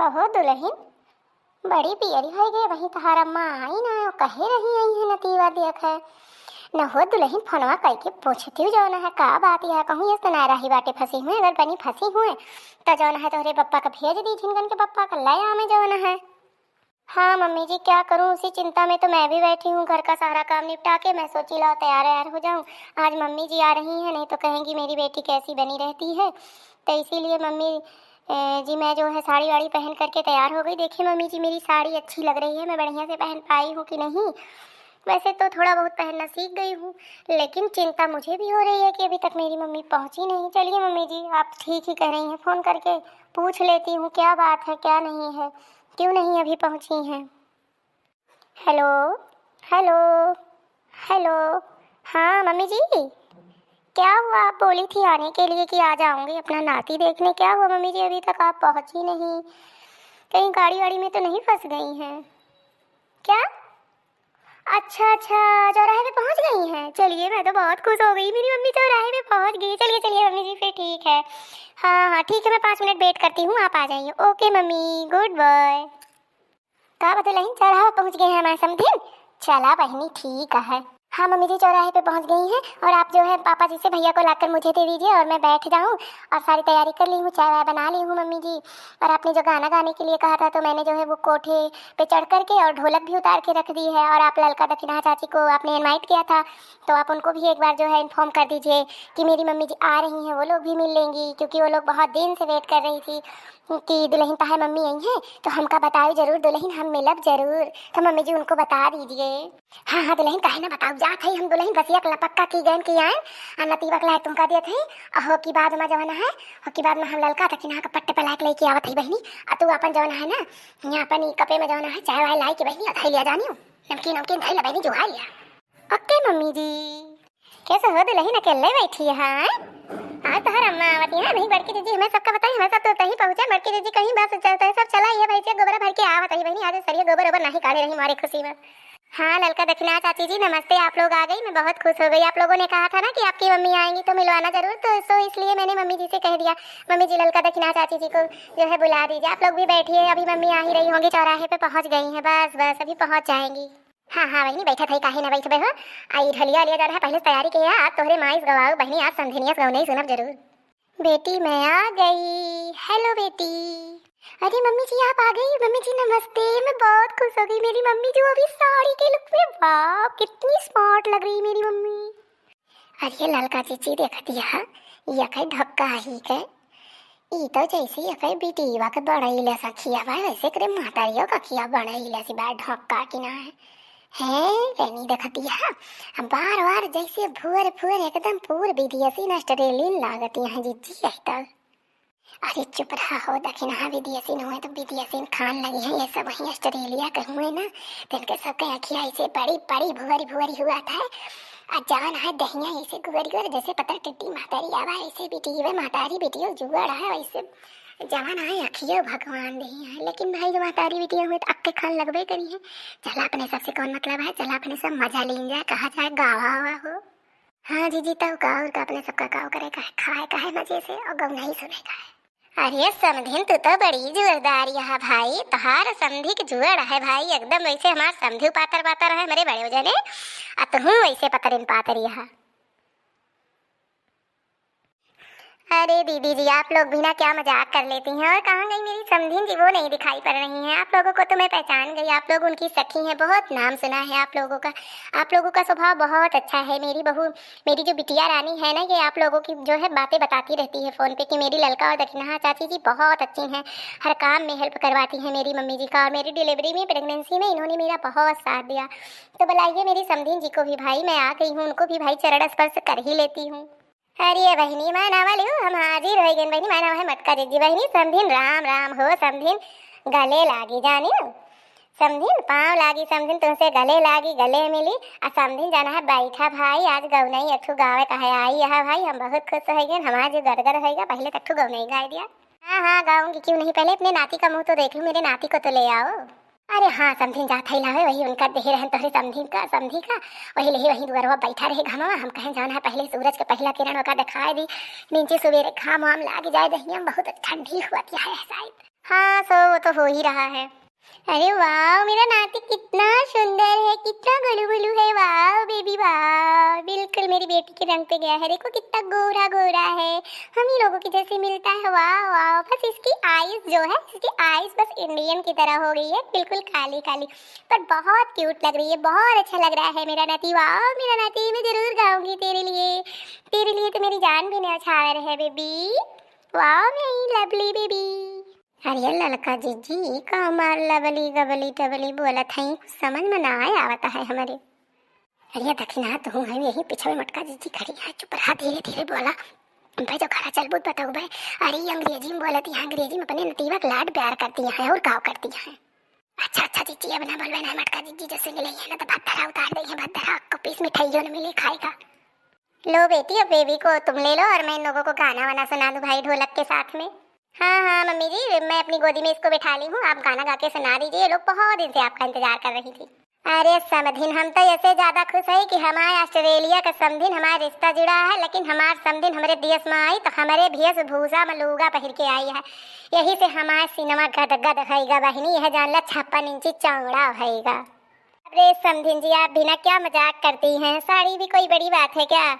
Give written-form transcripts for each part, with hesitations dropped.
कहो दुल्हन, बड़ी पियरी हो गई। वही तहार अम्मा आई ना, कहे रही आई है नतीवा देख है न हो दुल्हन। फोनवा करके पूछती हूँ जौन है का बात है। कहूँ ये तो ना रही बाटे फंसी हुए, अगर बनी फंसी हुए तो जौन है तोहरे पप्पा का भेज दी झिनगन के पप्पा का ले आमे जौन है। हाँ मम्मी जी, क्या करूँ, उसी चिंता में तो मैं भी बैठी हूँ। घर का सारा काम निपटा के मैं सोची ला तैयार हो जाऊँ। आज मम्मी जी आ रही हैं, नहीं तो कहेंगी मेरी बेटी कैसी बनी रहती है। तो इसीलिए मम्मी जी मैं जो है साड़ी वाड़ी पहन करके तैयार हो गई। देखिए मम्मी जी, मेरी साड़ी अच्छी लग रही है, मैं बढ़िया से पहन पाई हूँ कि नहीं। वैसे तो थोड़ा बहुत पहनना सीख गई हूँ, लेकिन चिंता मुझे भी हो रही है कि अभी तक मेरी मम्मी पहुँची नहीं। चलिए मम्मी जी, आप ठीक ही कह रही हैं, फ़ोन करके पूछ लेती हूँ क्या बात है क्या नहीं है, क्यों नहीं अभी पहुँची हैं। Hello hello hello. हाँ मम्मी जी, क्या हुआ? आप बोली थी आने के लिए कि आ जाऊंगी अपना नाती देखने। क्या हुआ मम्मी जी, अभी तक आप पहुंची नहीं? कहीं गाड़ी वाड़ी में तो नहीं फंस गई हैं क्या? अच्छा अच्छा, चौराहे पे पहुंच गई हैं। चलिए, मैं तो बहुत खुश हो गई, मेरी मम्मी चौराहे पे पहुंच गई। चलिए चलिए मम्मी जी, फिर ठीक है। हाँ हाँ ठीक है, मैं 5 मिनट वेट करती हूँ, आप आ जाइए। Okay mummy, good bye. का बतलाई, चौराहे पहुंच गए हैं, मैं समझी। चला बहनी, ठीक है। हाँ मम्मी जी, चौराहे पे पहुंच गई हैं। और आप जो है पापा जी से भैया को लाकर मुझे दे दीजिए और मैं बैठ जाऊं। और सारी तैयारी कर ली हूँ, चाय वाय बना ली हूँ मम्मी जी। और आपने जो गाना गाने के लिए कहा था तो मैंने जो है वो कोठे पे चढ़ करके और ढोलक भी उतार के रख दी है। और आप ललका दक्षिणा चाची को आपने इनवाइट किया था, तो आप उनको भी एक बार जो है इन्फॉर्म कर दीजिए कि मेरी मम्मी जी आ रही हैं। वो लोग भी मिल लेंगी, क्योंकि वो लोग बहुत दिन से वेट कर रही थी कि दुल्हन ताहे मम्मी आई हैं, तो हमका बताओ जरूर दुल्हन, हम मिलब जरूर। तो मम्मी जी उनको बता दीजिए। हाँ हाँ दुल्हन, काहे ना बताओ, जात है हम दुल्हन बसिया कला पक्का की गैन की आए। नतीवा कला तुमका दिए थे। हो की बाद में जवाना है, हो की बाद में हम ललका दक्षिणा का पट्टे पे लाके लेके आवत है बहनी। तू अपन जवाना है ना, यहाँ अपन कपे में जवाना है चाय वाय लाई के बहनी अथाई लिया जानी हो। नमकीन नमकीन धाई ला बहनी, जो हाई लिया। ओके मम्मी जी। कैसे हो दुल्हन, अकेले बैठी है? हाँ हाँ तो हर अम्मा आवती है नहीं, बड़की दीदी हमें सबका बताई, हमें सब तो कहीं पहुंचा, बड़की दीदी कहीं बस चलता है, सब चला ही है भाई से गोबर भर के आवत है बहनी। आज सरिया गोबर ओबर नहीं काढ़े रही हमारी खुशी में। हाँ ललका दक्षिणा चाची जी नमस्ते, आप लोग आ गई, मैं बहुत खुश हो गई। आप लोगों ने कहा था ना कि आपकी मम्मी आएंगी तो मिलवाना जरूर, तो इसलिए मैंने मम्मी जी से कह दिया। मम्मी जी ललका दक्षिणा चाची जी को जो है बुला दीजिए। आप लोग भी बैठिए, अभी मम्मी आ ही रही होंगी, चौराहे पे पहुंच गई हैं, बस बस अभी पहुंच जाएंगी। हाँ हाँ बहनी, बैठा था काहे ना बैठबे हो। आई ढलिया लिया जा रहा है, पहले तैयारी किया। आज तोहरे माइस गवाओ बहनी, आज समझनिया गौ नहीं सुनब जरूर। बेटी मैं आ गई। हेलो बेटी। अरे मम्मी जी आप आ गई। मम्मी जी नमस्ते, मैं बहुत खुश हो गई। मेरी मम्मी जो अभी साड़ी के लुक में, वाह कितनी स्मार्ट लग रही मेरी मम्मी। अरे ललका चीची देख दिया, ये कहीं ढक्का ही के ई तो जैसे ये कहीं बेटीवा के बड़ाई ले सखिया भाई, वैसे करे मातारियों का किया बड़ाई ले सी बार ढक्का की ना है रहनी देखती है। हम बार बार जैसे भूर भूर एकदम पूर विदेशी नस्टरेलिन लागती है जीजी है तब। अरे चुप रहा हो, दक्षिणा विदेशी न हुए तो विदेशी खान लगी है, ये सब वही ऑस्ट्रेलिया कहीं हुए ना, तो इनके सबके आँखियाँ ऐसे बड़ी बड़ी भुअरी भुअरी हुआ था। जान है दहिया ऐसे गुअरी गुअरी, जैसे पता टिट्टी मातारी आवा ऐसे बेटी हुए मातारी बेटियों जुआ रहा है वैसे जवान आए अखियो भगवान नहीं है। लेकिन भाई जो मातारी बेटियां हुए तो अक्के खान लगबे करी है। चला अपने सबसे कौन मतलब है, चला अपने सब मजा लीन जाए, कहा जाए गावा हुआ हो। हाँ जीजी तब गाँव का अपने सबका गाँव करे कहे खाए कहे मजे से, और गाँव नहीं सुने कहे। अरे समधिन तू तो बड़ी जोरदार यहाँ भाई, तहार समधी के जुड़ है भाई एकदम, वैसे हमार समधी पातर पातर है मेरे बड़े वजने, अतहू वैसे पतरिन पातर यहाँ। अरे दीदी जी आप लोग भी ना क्या मजाक कर लेती हैं। और कहाँ गई मेरी समधिन जी, वो नहीं दिखाई पड़ रही हैं। आप लोगों को तो मैं पहचान गई, आप लोग उनकी सखी हैं, बहुत नाम सुना है आप लोगों का। आप लोगों का स्वभाव बहुत अच्छा है। मेरी बहू, मेरी जो बिटिया रानी है ना, ये आप लोगों की जो है बातें बताती रहती है फ़ोन पे कि मेरी ललका और दक्षिणा चाची जी बहुत अच्छी हैं, हर काम में हेल्प करवाती हैं मेरी मम्मी जी का। और मेरी डिलीवरी में, प्रेगनेंसी में इन्होंने मेरा बहुत साथ दिया। तो बुलाइए मेरी समधिन जी को भी भाई, मैं आ गई हूँ, उनको भी भाई चरण स्पर्श कर ही लेती हूँ। अरे बहनी मैं नाम लियो, हम हाजिर हो गए बहनी, मैं नाम है मटका दीदी बहनी। समधिन राम राम हो समधिन, गले लागी जानी समधिन, पाँव लागी समधिन, तुमसे गले लागी गले मिली। आ समधिन जाना है बैठा भाई, आज गौनई अठू गावे कहे आई यहाँ भाई, हम बहुत खुश हो गए, हमारा जो गदगद होगा पहले अठू गौनई गाय दिया। हाँ हाँ गाऊंगी क्यों नहीं, पहले अपने नाती का मुँह तो देख लूँ, मेरे नाती को तो ले आओ। अरे हाँ समधिन जात ही लावे, वही उनका देह रहन तोहरे समधी का वही ले वही दुआरवा बैठा रहे घामा। हम कहें जाना है पहले सूरज के पहला किरण ओका दिखाई दी, नीचे सवेरे घाम वाम लाग जाए दहिया, बहुत ठंडी हुआ क्या है शायद। हाँ सो वो तो तो हो ही रहा है। अरे वाह, मेरा नाती कितना सुंदर है, कितना गुलू गुलू है। वाह बेबी वाह, बिल्कुल मेरी बेटी के रंग पे गया है। देखो कितना गोरा गोरा है, हम ही लोगों की जैसे मिलता है। वाह वाह, बस इसकी आईज जो है, इसकी आईज बस इंडियन की तरह हो गई है, बिल्कुल काली काली, पर बहुत क्यूट लग रही है, बहुत अच्छा लग रहा है मेरा नाती। वाह मेरा नाती, मैं जरूर गाऊंगी तेरे लिए, तेरे लिए तो मेरी जान भी न्यौछावर है बेबी। वाह मेरी लवली बेबी। अरे लड़का जीजी का हमार लवली गबली टबली बोला था, कुछ समझ में ना आया आवता है हमारे। अरे दक्षिणा तू है यही पीछे मटका जीजी खड़ी है, चुप रहा, धीरे धीरे बोला भाई, जो खरा चल बुत बताओ भाई। अरे अंग्रेजी में बोलती है, अंग्रेजी में अपने नतीवा का लाड प्यार करती है और गाँव करती है। अच्छा अच्छा जीजी, अब ना बोलवे ना मटका जीजी, जो सुन ली है ना तो भद्दरा उतार दी है, भद्दरा आपको पीस मिठाई जो न मिले खाएगा। लो बेटी, अब बेबी को तुम ले लो और मैं इन लोगों को गाना वाना सुना दूं भाई ढोलक के साथ में। हाँ हाँ मम्मी जी, मैं अपनी गोदी में इसको बिठा ली हूँ, आप गाना गा के सुना दीजिए, लोग बहुत दिन से आपका इंतजार कर रही थी। अरे समधिन, हम तो ऐसे ज्यादा खुश है कि हमारे ऑस्ट्रेलिया का समधिन हमारा रिश्ता जुड़ा है, लेकिन हमार समधिन हमारे देश में आई तो हमारे भेष भूषा में लूगा पहिर के आई है, यही से हमारा सिनेमा गद गद हैगा बहनी, यह जान ला 56 इंची चौड़ा हैगा। अरे समधिन जी, आप भी ना क्या मजाक करती हैं, साड़ी भी कोई बड़ी बात है क्या,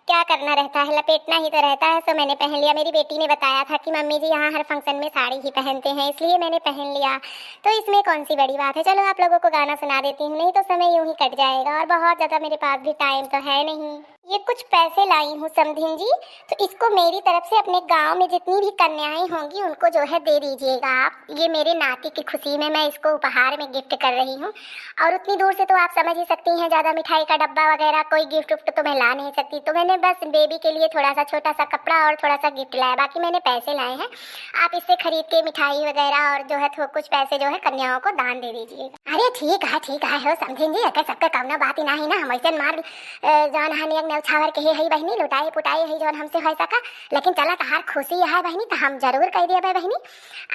क्या करना रहता है, लपेटना ही तो रहता है। सो मैंने पहन लिया, मेरी बेटी ने बताया था कि मम्मी जी यहाँ हर फंक्शन में साड़ी ही पहनते हैं, इसलिए मैंने पहन लिया, तो इसमें कौन सी बड़ी बात है। चलो आप लोगों को गाना सुना देती हूँ, नहीं तो समय यूं ही कट जाएगा, और बहुत ज़्यादा मेरे पास भी टाइम तो है नहीं। ये कुछ पैसे लाई हूँ समधिन जी, तो इसको मेरी तरफ से अपने गांव में जितनी भी कन्याएं होंगी उनको जो है दे दीजिएगा आप, ये मेरे नाती की खुशी में मैं इसको उपहार में गिफ्ट कर रही हूँ। और उतनी दूर से तो आप समझ ही सकती हैं, ज़्यादा मिठाई का डब्बा वगैरह कोई गिफ्ट उफ्ट तो मैं ला नहीं सकती, तो मैंने बस बेबी के लिए थोड़ा सा छोटा सा कपड़ा और थोड़ा सा गिफ्ट लाया, बाकी मैंने पैसे लाए हैं, आप इससे खरीद के मिठाई वगैरह और जो है कुछ पैसे जो है कन्याओं को दान दे दीजिएगा। अरे ठीक है हो समझें जी, अगर सबका कवना बात ही ना ही ना, हम ऐसे मार जौन हनी न्यौछावर के है बहनी, लुटाई पुटाई है जौन हमसे हो सका, लेकिन चला तहार खुशी है बहनी तो हम जरूर कह दिया बहनी,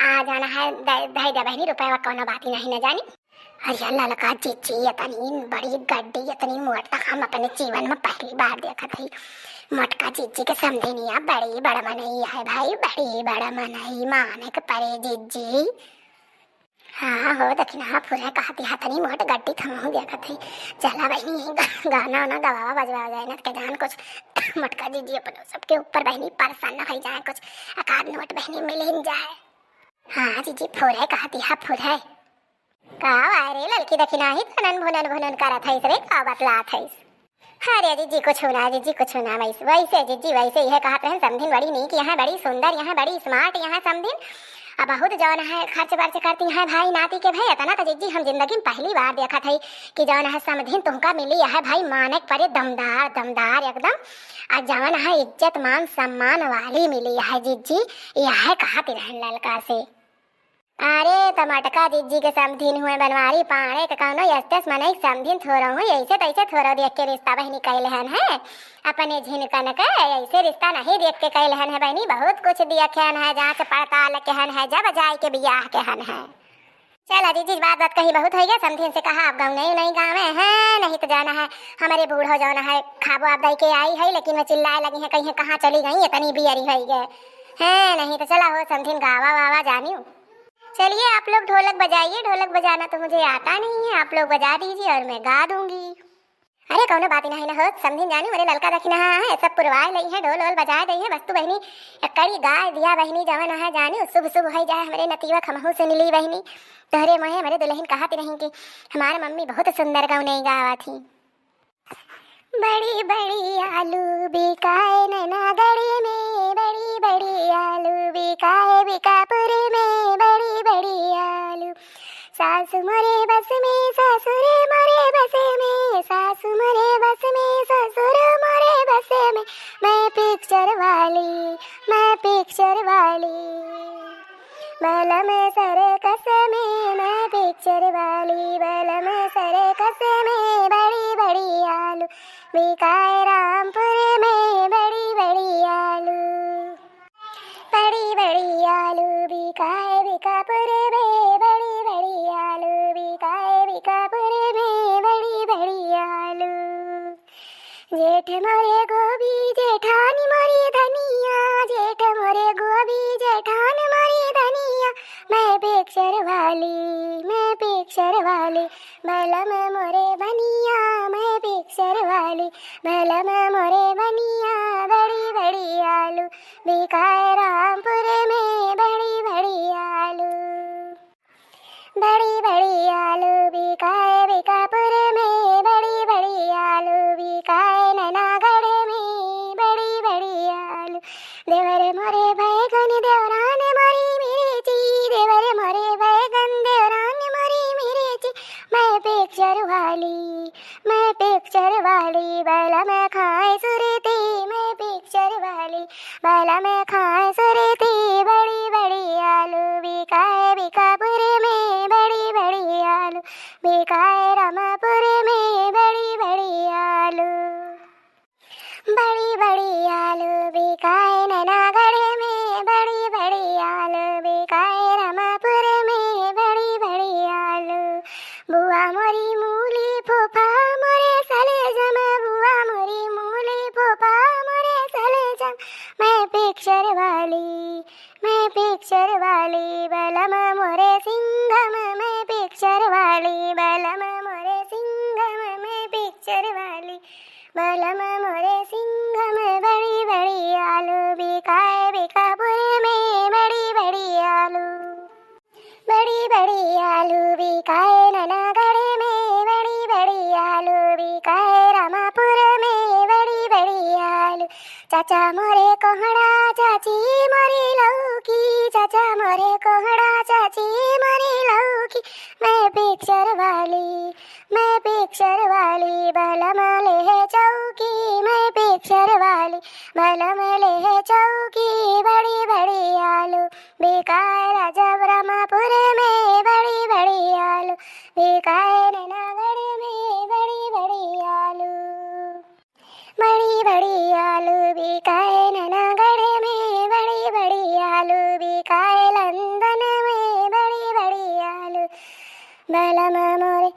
आ जाना है दे दे बहनी, रुपया कौना बात ही नहीं न जानी। अरे अल्लाह लगा जीजी, इतनी बड़ी गड्डी इतनी मोटा हम अपने जीवन में पहली बार देखा थी। मटका जीजी के समझे नहीं, आप बड़ी बड़ा मनई है भाई, बड़ी बड़ा मनई माने के परे जीजी। हाँ हो दक्षिणा पूरा कहती हतनी मोट गड्डी थमा देखा थी, चला बहनी गाना ना गवावा बजवा जाए ना के जान कुछ मटका जीजी अपनों सबके ऊपर बहनी परसन न हो जाए, कुछ एकाध नोट बहनी मिल ही जाए। हाँ जीजी फूरे कहती है फूरे का अरे लड़की दक्षिणा ही भनन भुनन करा था इसरे का बतला था इस। अरे जीजी कुछ होना, जीजी कुछ होना, वैसे जीजी वैसे यह कहते हैं समधिन बड़ी नीक यहाँ, बड़ी सुंदर यहाँ, बड़ी स्मार्ट यहाँ समधिन, अब बहुत जौन है खर्च वर्च करती है भाई नाती के भाई, इतना तो जीजी हम जिंदगी में पहली बार देखा था कि जौन है समधिन तुमका मिली है भाई मानक परे दमदार दमदार एकदम, और जौन है इज्जत मान सम्मान वाली मिली है जीजी, यह कहती रहन ललका से। अरे टमाटका जीजी के समधिन हुए बनवारी पाड़े के कौनो यस्तस मनई समधिन थोड़ा हूँ, ऐसे तैसे थोड़ा देख के रिश्ता बहनी कैलहन है, अपने झिनकन के ऐसे रिश्ता नहीं देख के कैलहन है बहनी, बहुत कुछ देखन है, जांच पड़ताल केहन है, जब जाए के बियाह केहन है। चलो जीजी बात कही बहुत हो गया, समधिन से कहा आप गाँव नहीं गाँव में है, नहीं तो जाना है हमारे बूढ़ो जाना है खाबो आप दई के आई है, लेकिन वो चिल्लाए लगी है कहीं कहाँ चली गई, इतनी बियरी हो गए है, नहीं तो चला हो समधिन गावा वावा जानी। चलिए आप लोग ढोलक बजाइए, ढोलक बजाना तो मुझे आता नहीं है, आप लोग बजा दीजिए और मैं गा दूंगी। अरे कौनो बात ही नहीं ना हो समझिन जानी, मेरे लड़का रखना है सब पुरवाए लई है, ढोल वोल बजा दई है, वस्तु बहनी कड़ी गाय दिया बहनी जवन है जानी, शुभ शुभ हो जाए हमारे नतीवा खमहू से मिली बहनी, तोहरे मोहे हमारे दुल्हन कहती रही कि हमारे मम्मी बहुत सुंदर गौने गावा थी। बड़ी बड़ी आलू बिकाए नैनागढ़ी में, बड़ी बड़ी आलू बिकाए बिकापुर में, बड़ी बड़ी आलू सासु मोरे बस में ससुर मोरे बस में, सासु मोरे बस में ससुर मोरे बस में, मैं पिक्चर वाली बल में सरे कस में, मैं पिक्चर वाली बल में सरे कस में, बड़ी बड़ी आलू बिकाए रामपुर में, बड़ी बड़ी आलू बिकाए बिकापुर में, बड़ी बड़ी आलू बिकाए बिकापुर में, बड़ी बड़ी आलू। जेठ मोरे गोभी जेठानी मोरी धनिया, जेठ मोरे गोभी जेठान मोरी धनिया, मैं पिक्चर पिक्चर वाली, मैं पिक्चर वाली, बलम मोरे बनिया, मैं पिक्चर वाली, बलम मोरे बनिया, बड़ी बड़ी आलू बिकाए रामपुर में, बड़ी बड़ी आलू, बड़ी बड़ी आलू बिकाए बीकापुर में, बड़ी बड़ी आलू बिकाए नैनागढ़ में, बड़ी बड़ी आलू। देवर मोरे बैगन देवरान मोरी मिर्ची, देवर मोरे बैगन देवरान मोरी मिर्ची, मैं पिक्चर वाली, मैं पिक्चर वाली, बाला में खाए सुरती, मैं पिक्चर वाली, बाला में खाए सुरती, बड़ी बड़ी आलू बिकाए बीकापुर में, बड़ी बड़ी आलू बिकाए रामापुर में, बड़ी बड़ी आलू, बड़ी बड़ी आलू बिकाए नैनागढ़ में, बड़ी बड़ी आलू बिकाए रामापुर में, बड़ी बड़ी आलू। बुआ मोरी मूली फूफा मोरे सलेजम, बुआ मोरी मूली फूफा मोरे सलेजम, मैं पिक्चर वाली, मैं पिक्चर वाली, बलम मोरे सिंघम, मैं पिक्चर वाली, बलम मोरे सिंघम, मैं पिक्चर वाली, बलम मोरे सिंघम, बड़ी बड़ी आलू बिकाए बीकापुर में, बड़ी बड़ी आलू, बड़ी बड़ी आलू बिकाए नैनागढ़ में, बड़ी बड़ी आलू बिकाए रामापुर में, बड़ी बड़ी आलू। चाचा मोरे कोहड़ा चाची मोरी लौकी, चाचा मोरे कोहड़ा चाची मोरी लौकी, मैं पिक्चर वाली, मैं पिक्चर वाली, बलम ले चौकी, मैं पिक्चर वाली, बलम ले चौकी, बड़ी बड़ी आलू बिकाए राजब रामापुर में, बड़ी बड़ी आलू बिकाए नैनागढ़ में, बड़ी बड़ी आलू, बड़ी बड़ी आलू बिकाए नैनागढ़ में, बड़ी बड़ी आलू बिकाए लंदन में, बड़ी बड़ी आलू। बलम मोरे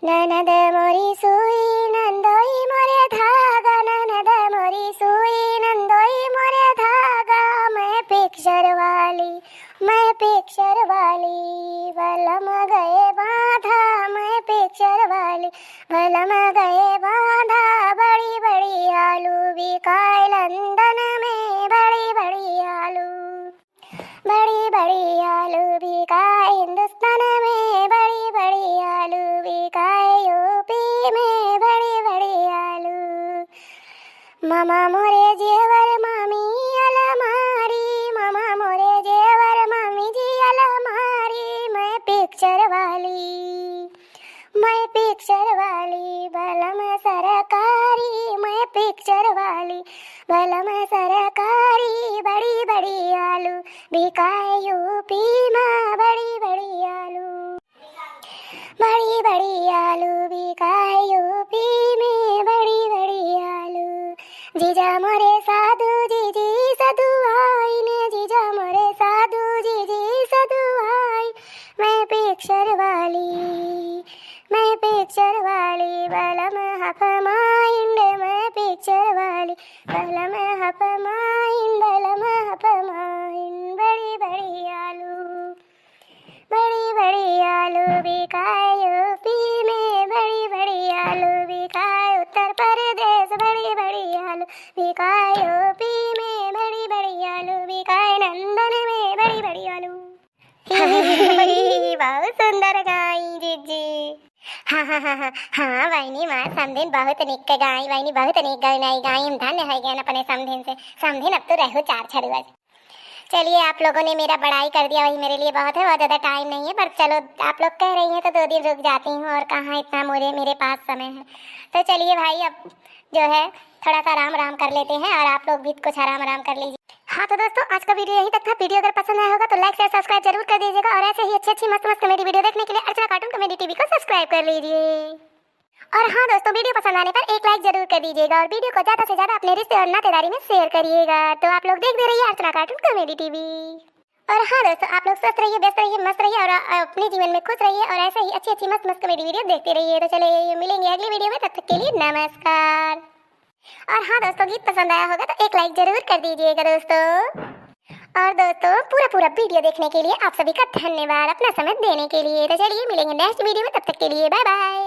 ननद मोरी सुई नंदोई मोरे धागा, ननद मोरी सुई नंदोई मोरे धागा, मैं पिक्चर वाली, मैं पिक्चर वाली, बलम गए बांधा, मैं पिक्चर वाली, बलम गए बांधा, बड़ी बड़ी आलू बिकाए लंदन में, बड़ी बड़ी आलू, बड़ी बड़ी आलू बिकाए हिंदुस्तान में, बड़ी बड़ी आलू बिकाए यूपी में, बड़ी बड़ी आलू। मामा मोरे जेवर मामी अलमारी, मामा मोरे जेवर मामी जी अलमारी, मैं पिक्चर वाली, मैं पिक्चर वाली, बलम सरकारी, मैं पिक्चर वाली, बलम सरकारी, बड़ी बड़ी आलू बिकाए यूपी में, बड़ी बड़ी आलू, बड़ी बड़ी आलू बिकाए यूपी में, बड़ी बड़ी आलू। जीजा मोरे साधु जीजी सदुआई ने, जीजा मोरे साधु जीजी सदुआई, मैं पिक्चर वाली, मैं पिक्चर वाली, बलम हफ माइंड, मैं पिक्चर वाली, बलम हफ माइंड, बलम हफ माइंड, बड़ी बड़ी आलू, बड़ी बड़ी आलू बिकाए यूपी में, बड़ी बड़ी आलू बिकाए उत्तर प्रदेश, बड़ी बड़ी आलू बिकाए यूपी में, बड़ी बड़ी आलू बिकाए लंदन में, बड़ी बड़ी आलू। बहुत सुंदर गाई जीजी। हाँ हाँ हाँ हाँ हाँ वाइनी माँ समधिन बहुत निक गाई, वाइनी बहुत निक गाई नहीं गाई, धन्य है गए अपने समधिन से, समधिन अब तो रहो चार छड़ुआ। चलिए आप लोगों ने मेरा बड़ाई कर दिया, वही मेरे लिए बहुत है, बहुत ज़्यादा टाइम नहीं है, पर चलो आप लोग कह रही हैं तो 2 दिन रुक जाती हूँ, और कहाँ इतना मेरे पास समय है। तो चलिए भाई अब जो है थोड़ा सा आराम आराम कर लेते हैं, और आप लोग भी कुछ आराम आराम कर लीजिए। हाँ तो दोस्तों आज का वीडियो यहीं तक था। वीडियो अगर पसंद आया होगा तो लाइक शेयर सब्सक्राइब जरूर कर दीजिएगा, और ऐसे ही अच्छी मस्त कॉमेडी वीडियो देखने के लिए अर्चना कार्टून कॉमेडी टीवी को सब्सक्राइब कर लीजिए। और हाँ दोस्तों वीडियो पसंद आने पर एक लाइक जरूर कर दीजिएगा, और वीडियो को ज़्यादा से ज़्यादा अपने रिश्ते और नातेदारी में शेयर करिएगा। तो आप लोग देखते रहिए अर्चना कार्टून कॉमेडी टीवी। और हाँ दोस्तों आप लोग स्वस्थ रहिए, व्यस्त रहिए, मस्त रहिए, और अपने जीवन में खुश रहिए, और ऐसे ही अच्छी मस्त कॉमेडी वीडियो देखते रहिए। तो चलिए मिलेंगे अगली वीडियो में, तब तक के लिए नमस्कार। और हाँ दोस्तों गीत पसंद आया होगा तो एक लाइक जरूर कर दीजिएगा दोस्तों। और दोस्तों पूरा वीडियो देखने के लिए आप सभी का धन्यवाद, अपना समय देने के लिए। तो चलिए मिलेंगे नेक्स्ट वीडियो में, तब तक के लिए बाय बाय।